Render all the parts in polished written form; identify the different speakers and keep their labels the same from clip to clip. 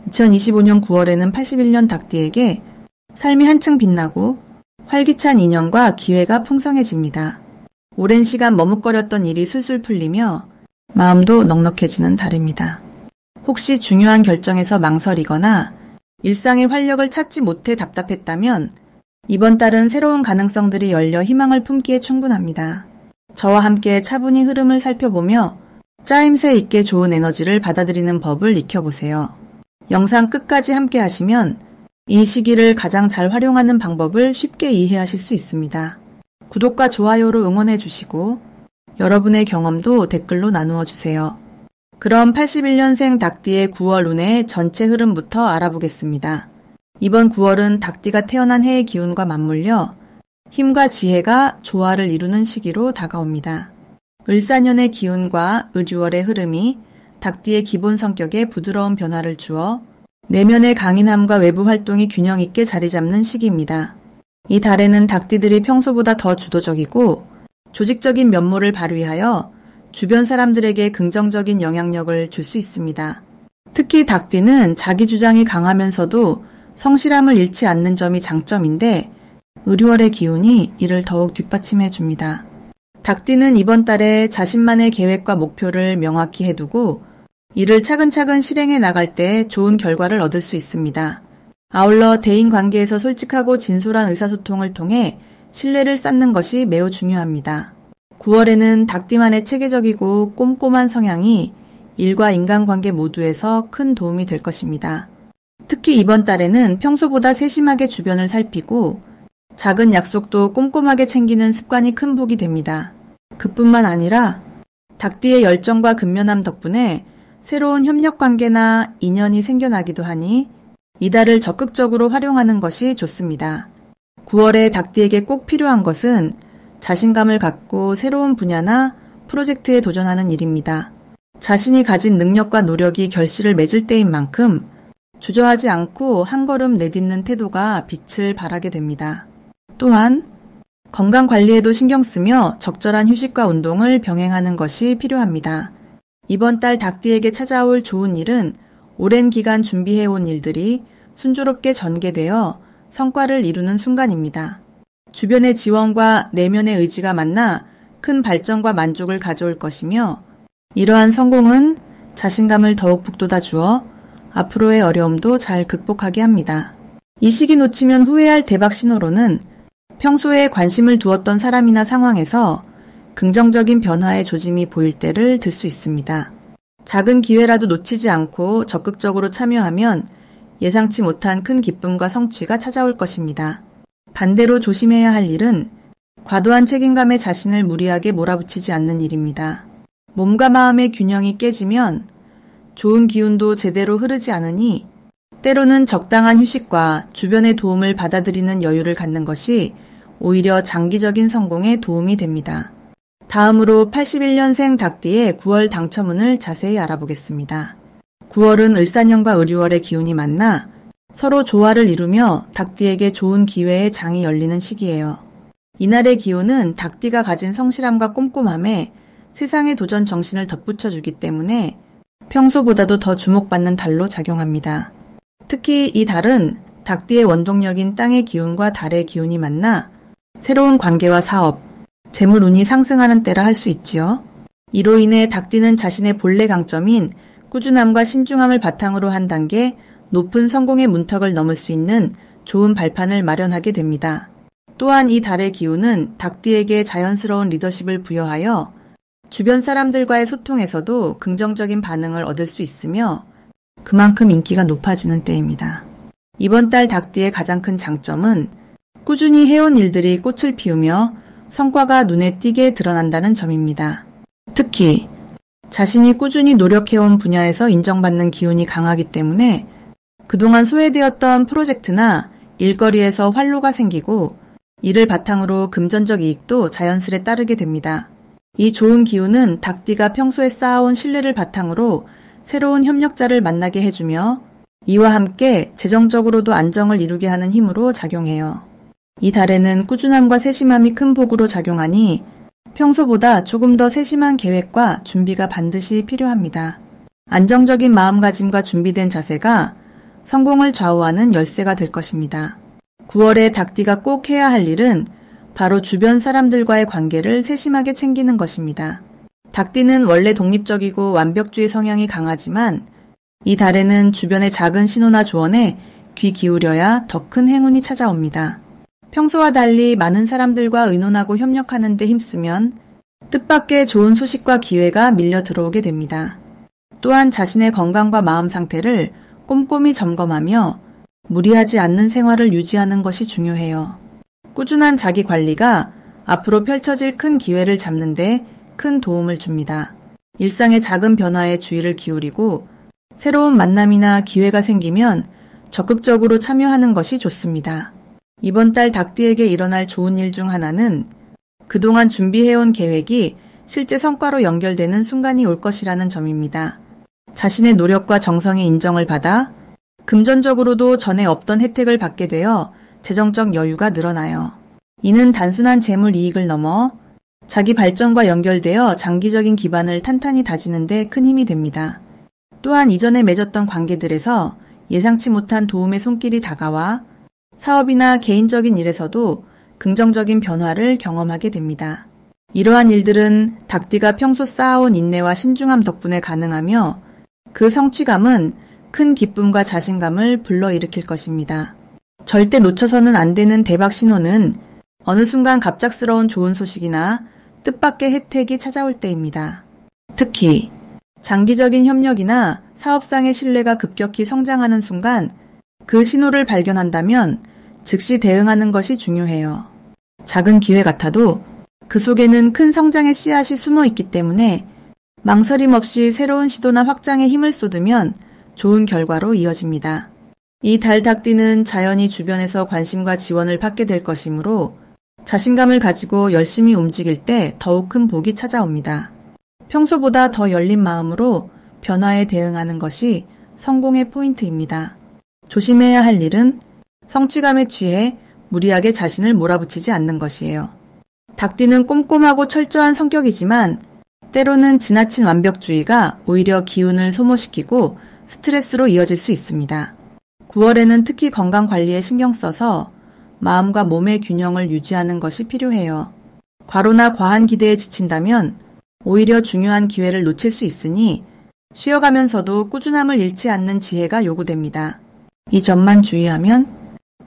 Speaker 1: 2025년 9월에는 81년 닭띠에게 삶이 한층 빛나고 활기찬 인연과 기회가 풍성해집니다. 오랜 시간 머뭇거렸던 일이 술술 풀리며 마음도 넉넉해지는 달입니다. 혹시 중요한 결정에서 망설이거나 일상의 활력을 찾지 못해 답답했다면 이번 달은 새로운 가능성들이 열려 희망을 품기에 충분합니다. 저와 함께 차분히 흐름을 살펴보며 짜임새 있게 좋은 에너지를 받아들이는 법을 익혀보세요. 영상 끝까지 함께 하시면 이 시기를 가장 잘 활용하는 방법을 쉽게 이해하실 수 있습니다. 구독과 좋아요로 응원해 주시고 여러분의 경험도 댓글로 나누어 주세요. 그럼 81년생 닭띠의 9월 운의 전체 흐름부터 알아보겠습니다. 이번 9월은 닭띠가 태어난 해의 기운과 맞물려 힘과 지혜가 조화를 이루는 시기로 다가옵니다. 을사년의 기운과 을유월의 흐름이 닭띠의 기본 성격에 부드러운 변화를 주어 내면의 강인함과 외부 활동이 균형 있게 자리 잡는 시기입니다. 이 달에는 닭띠들이 평소보다 더 주도적이고 조직적인 면모를 발휘하여 주변 사람들에게 긍정적인 영향력을 줄 수 있습니다. 특히 닭띠는 자기 주장이 강하면서도 성실함을 잃지 않는 점이 장점인데 을유월의 기운이 이를 더욱 뒷받침해 줍니다. 닭띠는 이번 달에 자신만의 계획과 목표를 명확히 해두고 이를 차근차근 실행해 나갈 때 좋은 결과를 얻을 수 있습니다. 아울러 대인관계에서 솔직하고 진솔한 의사소통을 통해 신뢰를 쌓는 것이 매우 중요합니다. 9월에는 닭띠만의 체계적이고 꼼꼼한 성향이 일과 인간관계 모두에서 큰 도움이 될 것입니다. 특히 이번 달에는 평소보다 세심하게 주변을 살피고 작은 약속도 꼼꼼하게 챙기는 습관이 큰 복이 됩니다. 그뿐만 아니라 닭띠의 열정과 근면함 덕분에 새로운 협력관계나 인연이 생겨나기도 하니 이달을 적극적으로 활용하는 것이 좋습니다. 9월에 닭띠에게 꼭 필요한 것은 자신감을 갖고 새로운 분야나 프로젝트에 도전하는 일입니다. 자신이 가진 능력과 노력이 결실을 맺을 때인 만큼 주저하지 않고 한 걸음 내딛는 태도가 빛을 발하게 됩니다. 또한 건강 관리에도 신경 쓰며 적절한 휴식과 운동을 병행하는 것이 필요합니다. 이번 달 닭띠에게 찾아올 좋은 일은 오랜 기간 준비해온 일들이 순조롭게 전개되어 성과를 이루는 순간입니다. 주변의 지원과 내면의 의지가 만나 큰 발전과 만족을 가져올 것이며 이러한 성공은 자신감을 더욱 북돋아 주어 앞으로의 어려움도 잘 극복하게 합니다. 이 시기 놓치면 후회할 대박 신호로는 평소에 관심을 두었던 사람이나 상황에서 긍정적인 변화의 조짐이 보일 때를 들 수 있습니다. 작은 기회라도 놓치지 않고 적극적으로 참여하면 예상치 못한 큰 기쁨과 성취가 찾아올 것입니다. 반대로 조심해야 할 일은 과도한 책임감에 자신을 무리하게 몰아붙이지 않는 일입니다. 몸과 마음의 균형이 깨지면 좋은 기운도 제대로 흐르지 않으니 때로는 적당한 휴식과 주변의 도움을 받아들이는 여유를 갖는 것이 오히려 장기적인 성공에 도움이 됩니다. 다음으로 81년생 닭띠의 9월 당첨운을 자세히 알아보겠습니다. 9월은 을사년과 을유월의 기운이 만나 서로 조화를 이루며 닭띠에게 좋은 기회의 장이 열리는 시기예요. 이날의 기운은 닭띠가 가진 성실함과 꼼꼼함에 세상의 도전 정신을 덧붙여주기 때문에 평소보다도 더 주목받는 달로 작용합니다. 특히 이 달은 닭띠의 원동력인 땅의 기운과 달의 기운이 만나 새로운 관계와 사업, 재물 운이 상승하는 때라 할 수 있지요. 이로 인해 닭띠는 자신의 본래 강점인 꾸준함과 신중함을 바탕으로 한 단계 높은 성공의 문턱을 넘을 수 있는 좋은 발판을 마련하게 됩니다. 또한 이 달의 기운은 닭띠에게 자연스러운 리더십을 부여하여 주변 사람들과의 소통에서도 긍정적인 반응을 얻을 수 있으며 그만큼 인기가 높아지는 때입니다. 이번 달 닭띠의 가장 큰 장점은 꾸준히 해온 일들이 꽃을 피우며 성과가 눈에 띄게 드러난다는 점입니다. 특히 자신이 꾸준히 노력해온 분야에서 인정받는 기운이 강하기 때문에 그동안 소외되었던 프로젝트나 일거리에서 활로가 생기고 이를 바탕으로 금전적 이익도 자연스레 따르게 됩니다. 이 좋은 기운은 닭띠가 평소에 쌓아온 신뢰를 바탕으로 새로운 협력자를 만나게 해주며 이와 함께 재정적으로도 안정을 이루게 하는 힘으로 작용해요. 이 달에는 꾸준함과 세심함이 큰 복으로 작용하니 평소보다 조금 더 세심한 계획과 준비가 반드시 필요합니다. 안정적인 마음가짐과 준비된 자세가 성공을 좌우하는 열쇠가 될 것입니다. 9월에 닭띠가 꼭 해야 할 일은 바로 주변 사람들과의 관계를 세심하게 챙기는 것입니다. 닭띠는 원래 독립적이고 완벽주의 성향이 강하지만 이 달에는 주변의 작은 신호나 조언에 귀 기울여야 더 큰 행운이 찾아옵니다. 평소와 달리 많은 사람들과 의논하고 협력하는 데 힘쓰면 뜻밖의 좋은 소식과 기회가 밀려 들어오게 됩니다. 또한 자신의 건강과 마음 상태를 꼼꼼히 점검하며 무리하지 않는 생활을 유지하는 것이 중요해요. 꾸준한 자기 관리가 앞으로 펼쳐질 큰 기회를 잡는 데 큰 도움을 줍니다. 일상의 작은 변화에 주의를 기울이고 새로운 만남이나 기회가 생기면 적극적으로 참여하는 것이 좋습니다. 이번 달 닭띠에게 일어날 좋은 일 중 하나는 그동안 준비해온 계획이 실제 성과로 연결되는 순간이 올 것이라는 점입니다. 자신의 노력과 정성의 인정을 받아 금전적으로도 전에 없던 혜택을 받게 되어 재정적 여유가 늘어나요. 이는 단순한 재물 이익을 넘어 자기 발전과 연결되어 장기적인 기반을 탄탄히 다지는 데 큰 힘이 됩니다. 또한 이전에 맺었던 관계들에서 예상치 못한 도움의 손길이 다가와 사업이나 개인적인 일에서도 긍정적인 변화를 경험하게 됩니다. 이러한 일들은 닭띠가 평소 쌓아온 인내와 신중함 덕분에 가능하며 그 성취감은 큰 기쁨과 자신감을 불러일으킬 것입니다. 절대 놓쳐서는 안 되는 대박 신호는 어느 순간 갑작스러운 좋은 소식이나 뜻밖의 혜택이 찾아올 때입니다. 특히 장기적인 협력이나 사업상의 신뢰가 급격히 성장하는 순간 그 신호를 발견한다면 즉시 대응하는 것이 중요해요. 작은 기회 같아도 그 속에는 큰 성장의 씨앗이 숨어 있기 때문에 망설임 없이 새로운 시도나 확장에 힘을 쏟으면 좋은 결과로 이어집니다. 이 달 닭띠는 자연히 주변에서 관심과 지원을 받게 될 것이므로 자신감을 가지고 열심히 움직일 때 더욱 큰 복이 찾아옵니다. 평소보다 더 열린 마음으로 변화에 대응하는 것이 성공의 포인트입니다. 조심해야 할 일은 성취감에 취해 무리하게 자신을 몰아붙이지 않는 것이에요. 닭띠는 꼼꼼하고 철저한 성격이지만 때로는 지나친 완벽주의가 오히려 기운을 소모시키고 스트레스로 이어질 수 있습니다. 9월에는 특히 건강 관리에 신경 써서 마음과 몸의 균형을 유지하는 것이 필요해요. 과로나 과한 기대에 지친다면 오히려 중요한 기회를 놓칠 수 있으니 쉬어가면서도 꾸준함을 잃지 않는 지혜가 요구됩니다. 이 점만 주의하면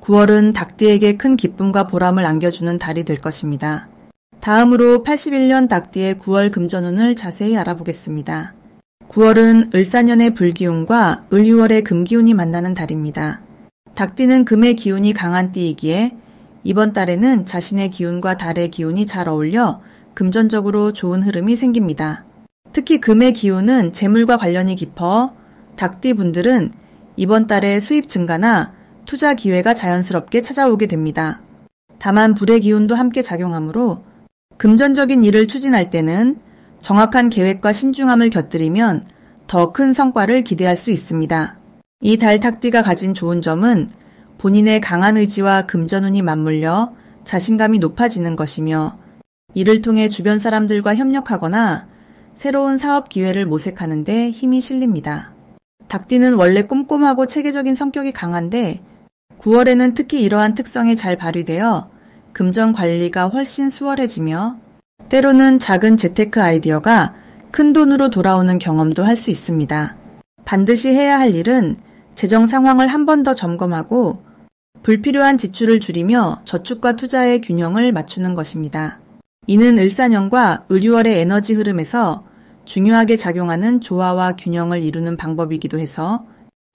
Speaker 1: 9월은 닭띠에게 큰 기쁨과 보람을 안겨주는 달이 될 것입니다. 다음으로 81년 닭띠의 9월 금전운을 자세히 알아보겠습니다. 9월은 을사년의 불기운과 을유월의 금기운이 만나는 달입니다. 닭띠는 금의 기운이 강한 띠이기에 이번 달에는 자신의 기운과 달의 기운이 잘 어울려 금전적으로 좋은 흐름이 생깁니다. 특히 금의 기운은 재물과 관련이 깊어 닭띠 분들은 이번 달에 수입 증가나 투자 기회가 자연스럽게 찾아오게 됩니다. 다만 불의 기운도 함께 작용하므로 금전적인 일을 추진할 때는 정확한 계획과 신중함을 곁들이면 더 큰 성과를 기대할 수 있습니다. 이 달 닭띠가 가진 좋은 점은 본인의 강한 의지와 금전운이 맞물려 자신감이 높아지는 것이며 이를 통해 주변 사람들과 협력하거나 새로운 사업 기회를 모색하는 데 힘이 실립니다. 닭띠는 원래 꼼꼼하고 체계적인 성격이 강한데 9월에는 특히 이러한 특성이 잘 발휘되어 금전 관리가 훨씬 수월해지며 때로는 작은 재테크 아이디어가 큰 돈으로 돌아오는 경험도 할 수 있습니다. 반드시 해야 할 일은 재정 상황을 한 번 더 점검하고 불필요한 지출을 줄이며 저축과 투자의 균형을 맞추는 것입니다. 이는 을사년과 을유월의 에너지 흐름에서 중요하게 작용하는 조화와 균형을 이루는 방법이기도 해서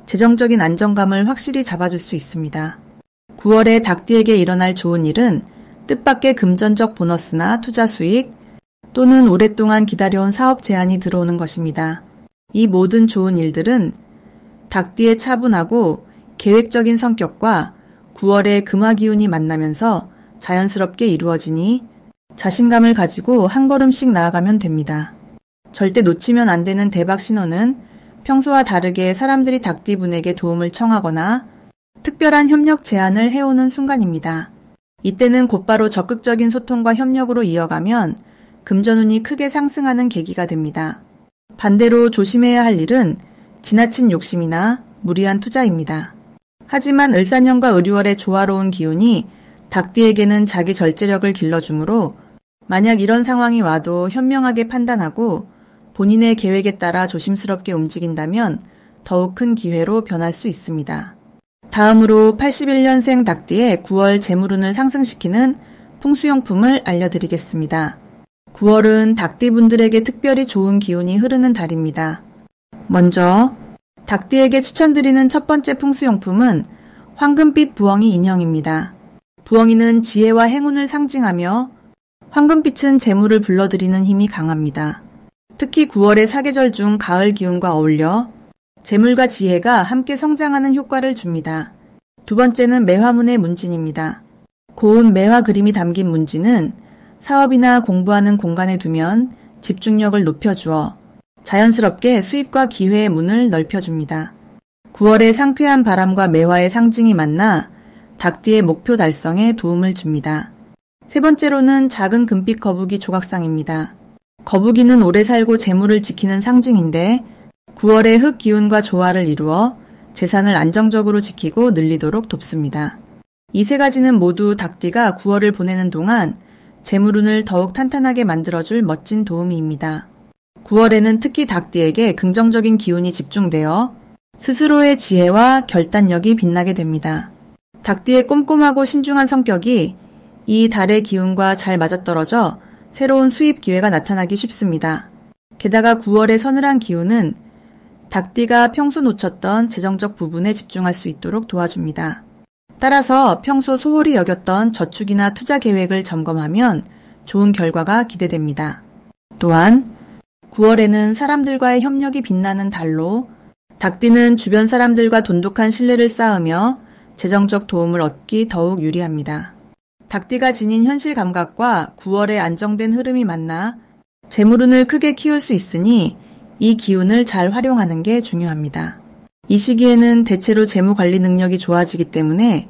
Speaker 1: 재정적인 안정감을 확실히 잡아줄 수 있습니다. 9월에 닭띠에게 일어날 좋은 일은 뜻밖의 금전적 보너스나 투자 수익 또는 오랫동안 기다려온 사업 제안이 들어오는 것입니다. 이 모든 좋은 일들은 닭띠의 차분하고 계획적인 성격과 9월의 금화 기운이 만나면서 자연스럽게 이루어지니 자신감을 가지고 한 걸음씩 나아가면 됩니다. 절대 놓치면 안 되는 대박 신호는 평소와 다르게 사람들이 닭띠분에게 도움을 청하거나 특별한 협력 제안을 해오는 순간입니다. 이때는 곧바로 적극적인 소통과 협력으로 이어가면 금전운이 크게 상승하는 계기가 됩니다. 반대로 조심해야 할 일은 지나친 욕심이나 무리한 투자입니다. 하지만 을사년과 을유월의 조화로운 기운이 닭띠에게는 자기 절제력을 길러주므로 만약 이런 상황이 와도 현명하게 판단하고 본인의 계획에 따라 조심스럽게 움직인다면 더욱 큰 기회로 변할 수 있습니다. 다음으로 81년생 닭띠의 9월 재물운을 상승시키는 풍수용품을 알려드리겠습니다. 9월은 닭띠분들에게 특별히 좋은 기운이 흐르는 달입니다. 먼저 닭띠에게 추천드리는 첫 번째 풍수용품은 황금빛 부엉이 인형입니다. 부엉이는 지혜와 행운을 상징하며 황금빛은 재물을 불러들이는 힘이 강합니다. 특히 9월의 사계절 중 가을 기운과 어울려 재물과 지혜가 함께 성장하는 효과를 줍니다. 두 번째는 매화문의 문진입니다. 고운 매화 그림이 담긴 문진은 사업이나 공부하는 공간에 두면 집중력을 높여주어 자연스럽게 수입과 기회의 문을 넓혀줍니다. 9월의 상쾌한 바람과 매화의 상징이 만나 닭띠의 목표 달성에 도움을 줍니다. 세 번째로는 작은 금빛 거북이 조각상입니다. 거북이는 오래 살고 재물을 지키는 상징인데 9월의 흙 기운과 조화를 이루어 재산을 안정적으로 지키고 늘리도록 돕습니다. 이 세 가지는 모두 닭띠가 9월을 보내는 동안 재물운을 더욱 탄탄하게 만들어줄 멋진 도우미입니다. 9월에는 특히 닭띠에게 긍정적인 기운이 집중되어 스스로의 지혜와 결단력이 빛나게 됩니다. 닭띠의 꼼꼼하고 신중한 성격이 이 달의 기운과 잘 맞아떨어져 새로운 수입 기회가 나타나기 쉽습니다. 게다가 9월의 서늘한 기운은 닭띠가 평소 놓쳤던 재정적 부분에 집중할 수 있도록 도와줍니다. 따라서 평소 소홀히 여겼던 저축이나 투자 계획을 점검하면 좋은 결과가 기대됩니다. 또한 9월에는 사람들과의 협력이 빛나는 달로 닭띠는 주변 사람들과 돈독한 신뢰를 쌓으며 재정적 도움을 얻기 더욱 유리합니다. 닭띠가 지닌 현실 감각과 9월의 안정된 흐름이 만나 재물운을 크게 키울 수 있으니 이 기운을 잘 활용하는 게 중요합니다. 이 시기에는 대체로 재무 관리 능력이 좋아지기 때문에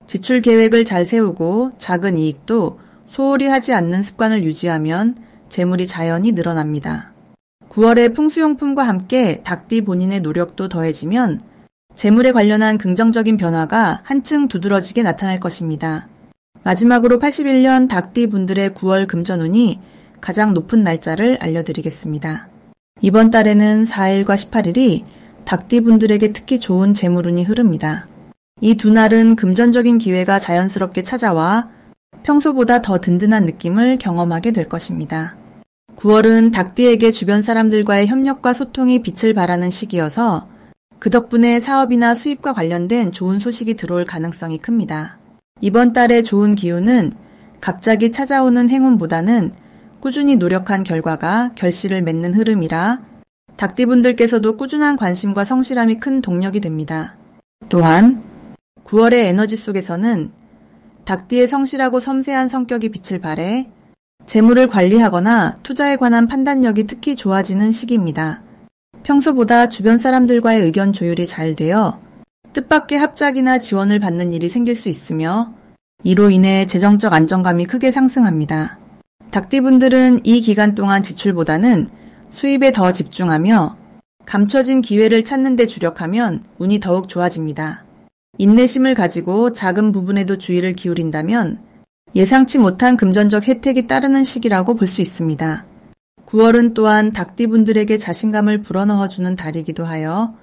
Speaker 1: 지출 계획을 잘 세우고 작은 이익도 소홀히 하지 않는 습관을 유지하면 재물이 자연히 늘어납니다. 9월의 풍수용품과 함께 닭띠 본인의 노력도 더해지면 재물에 관련한 긍정적인 변화가 한층 두드러지게 나타날 것입니다. 마지막으로 81년 닭띠 분들의 9월 금전운이 가장 높은 날짜를 알려드리겠습니다. 이번 달에는 4일과 18일이 닭띠 분들에게 특히 좋은 재물운이 흐릅니다. 이 두 날은 금전적인 기회가 자연스럽게 찾아와 평소보다 더 든든한 느낌을 경험하게 될 것입니다. 9월은 닭띠에게 주변 사람들과의 협력과 소통이 빛을 발하는 시기여서 그 덕분에 사업이나 수입과 관련된 좋은 소식이 들어올 가능성이 큽니다. 이번 달의 좋은 기운은 갑자기 찾아오는 행운보다는 꾸준히 노력한 결과가 결실을 맺는 흐름이라 닭띠분들께서도 꾸준한 관심과 성실함이 큰 동력이 됩니다. 또한 9월의 에너지 속에서는 닭띠의 성실하고 섬세한 성격이 빛을 발해 재물을 관리하거나 투자에 관한 판단력이 특히 좋아지는 시기입니다. 평소보다 주변 사람들과의 의견 조율이 잘 되어 뜻밖의 합작이나 지원을 받는 일이 생길 수 있으며 이로 인해 재정적 안정감이 크게 상승합니다. 닭띠분들은 이 기간 동안 지출보다는 수입에 더 집중하며 감춰진 기회를 찾는 데 주력하면 운이 더욱 좋아집니다. 인내심을 가지고 작은 부분에도 주의를 기울인다면 예상치 못한 금전적 혜택이 따르는 시기라고 볼 수 있습니다. 9월은 또한 닭띠분들에게 자신감을 불어넣어주는 달이기도 하여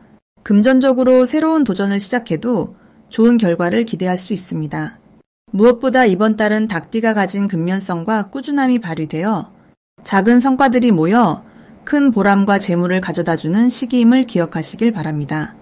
Speaker 1: 금전적으로 새로운 도전을 시작해도 좋은 결과를 기대할 수 있습니다. 무엇보다 이번 달은 닭띠가 가진 근면성과 꾸준함이 발휘되어 작은 성과들이 모여 큰 보람과 재물을 가져다주는 시기임을 기억하시길 바랍니다.